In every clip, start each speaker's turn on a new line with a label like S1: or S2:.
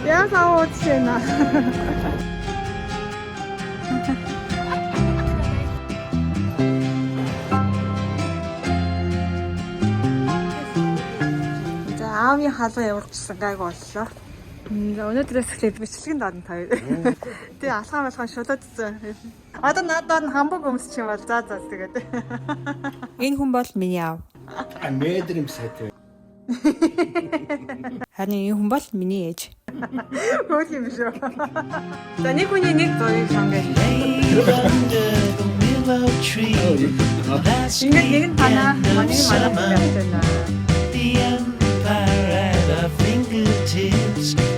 S1: ясаа уучлаа. За аавын халуун явуулчихсан гайг боллоо. Өнөөдрөөс эхлээд бичлэгэнд орно таа. Тэгээ алхам шулаад үзсэн. Одоо надад хамбог өмсч юм бол за тэгээд.
S2: Энэ хүн бол миний аав.
S3: Мэдрэмсэт.
S2: Харин энэ хүн бол миний ээж.
S1: Хөөс юм шүү. За нэг хүний нэг зургийг сонгоё. Ингээд нэг нь танаа, нэг нь манай байна.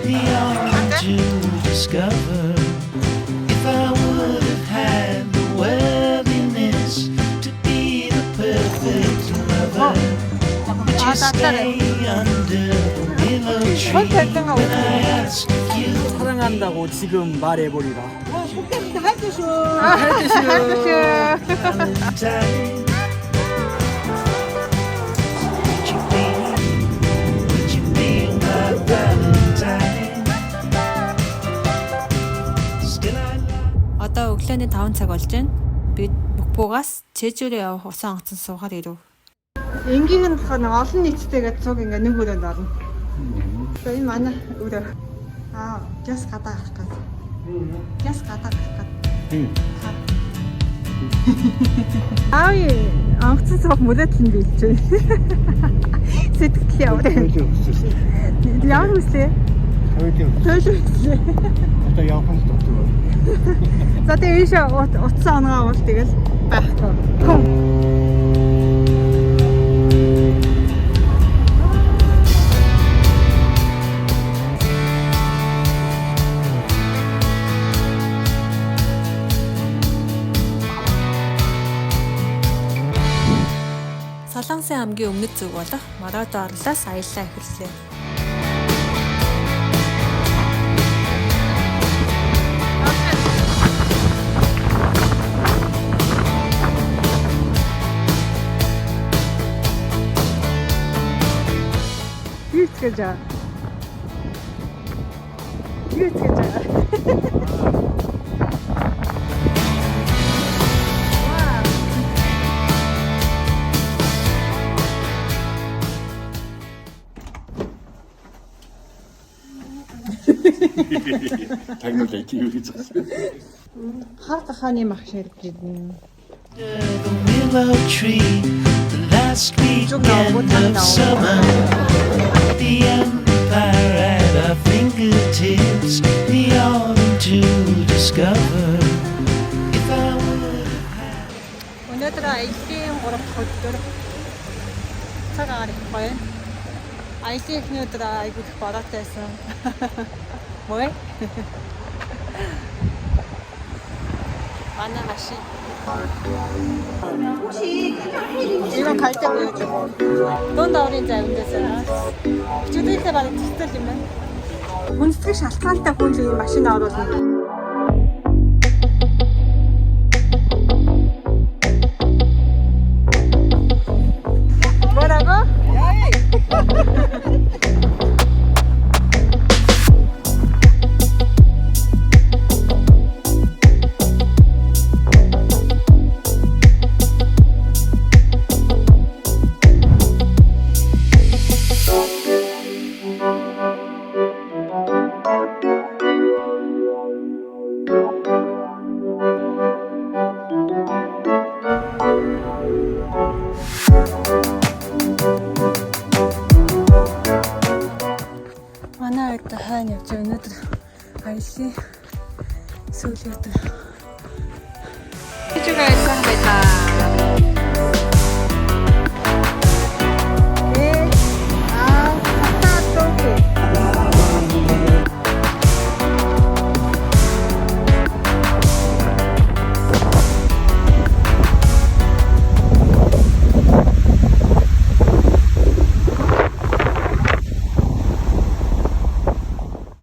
S4: The art to discover if I would have had the worthiness to be the perfect lover. Just stay under the willow tree. I ask you.
S3: 사랑한다고 지금 말해버리라.
S4: Valentine. Would you be my Valentine? Still I love.
S2: Одоо өглөөний 5 цаг болж байна. Бид Букбуугаас Чежүүрээ явах усан онгоцон суугаар ирв.
S1: Энгийн нь болохоор нэг олон нийттэйгээ цуг ингээ нэг өрөөнд орно. Тэгээ энэ манай өрөө. Гяс гадаа авах гэдэг. Гяс гадаа авах гэдэг. Онгоцон суух мөрөдлөн биелж байна. Сэтгэл яваа. Яа хүслээ? Төлөвлөсөн.
S3: Одоо явах нь дутуу.
S1: За тэгээ ийш утсан онгоо уул тэгэл байхгүй.
S2: Солонгосын аймгийн өмнөд зүг болох Мородо орлоос аяллаа эхэллээ.
S1: Юуцгэж аа. Юуцгэж аа.
S3: Тагнуулаа кивэж байгаа.
S1: Хар гахааны мах ширгэн.
S4: The willow tree, the last weekend of summer, the empire at our fingertips, the autumn to discover. If I would have had.
S1: Өнөөдөр аяллийн 3 дахь өдөр. Цаг агаар их гоё. Аяллийн эхний өдөр айгүй их бороотой байсан. Мой. Манай машин. 이건 갈 때 보여주고 넌 나오는 줄 알겠어요. 주도이세 바로 뒤떨리면 본스틱 шалтгаантай хүн л ийм машин оруулна. 뭐라고? манай ойд хайна явж өнөөдөр аялын сүүлийн өдөр.